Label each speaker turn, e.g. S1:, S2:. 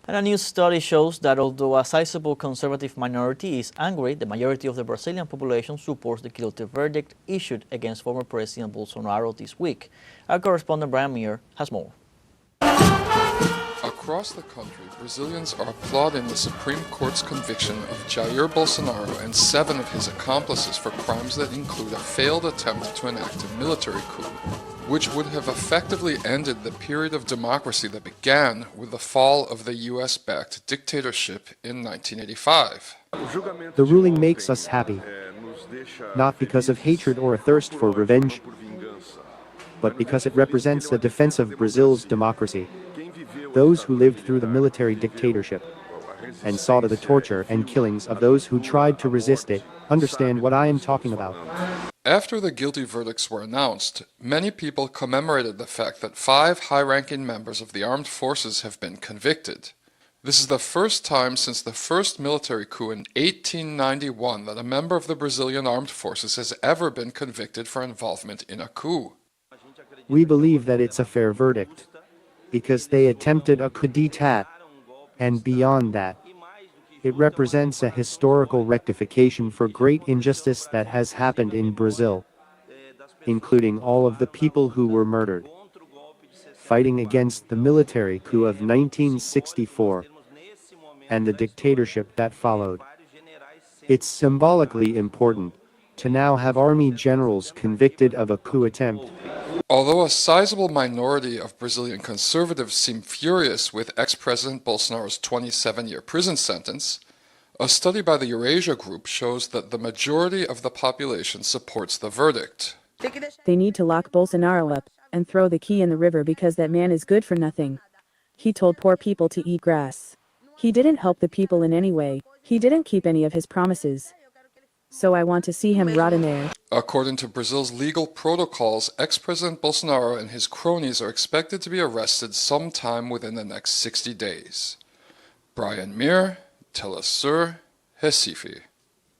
S1: And a new study shows that although a sizable conservative minority is angry, the majority of the Brazilian population supports the guilty verdict issued against former President Bolsonaro this week. Our correspondent Brian Mier has more.
S2: Across the country, Brazilians are applauding the Supreme Court's conviction of Jair Bolsonaro and 7 of his accomplices for crimes that include a failed attempt to enact a military coup, which would have effectively ended the period of democracy that began with the fall of the US-backed dictatorship in 1985.
S3: The ruling makes us happy, not because of hatred or a thirst for revenge, but because it represents the defense of Brazil's democracy. Those who lived through the military dictatorship and saw the torture and killings of those who tried to resist it understand what I am talking about.
S2: After the guilty verdicts were announced, many people commemorated the fact that 5 high-ranking members of the armed forces have been convicted. This is the first time since the first military coup in 1891 that a member of the Brazilian armed forces has ever been convicted for involvement in a coup.
S3: We believe that it's a fair verdict, because they attempted a coup d'état, and beyond that, it represents a historical rectification for great injustice that has happened in Brazil, including all of the people who were murdered, fighting against the military coup of 1964, and the dictatorship that followed. It's symbolically important to now have army generals convicted of a coup attempt.
S2: Although a sizable minority of Brazilian conservatives seem furious with ex-President Bolsonaro's 27-year prison sentence, a study by the Eurasia Group shows that the majority of the population supports the verdict.
S4: They need to lock Bolsonaro up and throw the key in the river because that man is good for nothing. He told poor people to eat grass. He didn't help the people in any way. He didn't keep any of his promises. So I want to see him rot in there.
S2: According to Brazil's legal protocols, ex-President Bolsonaro and his cronies are expected to be arrested sometime within the next 60 days. Brian Mier, teleSUR, Recife.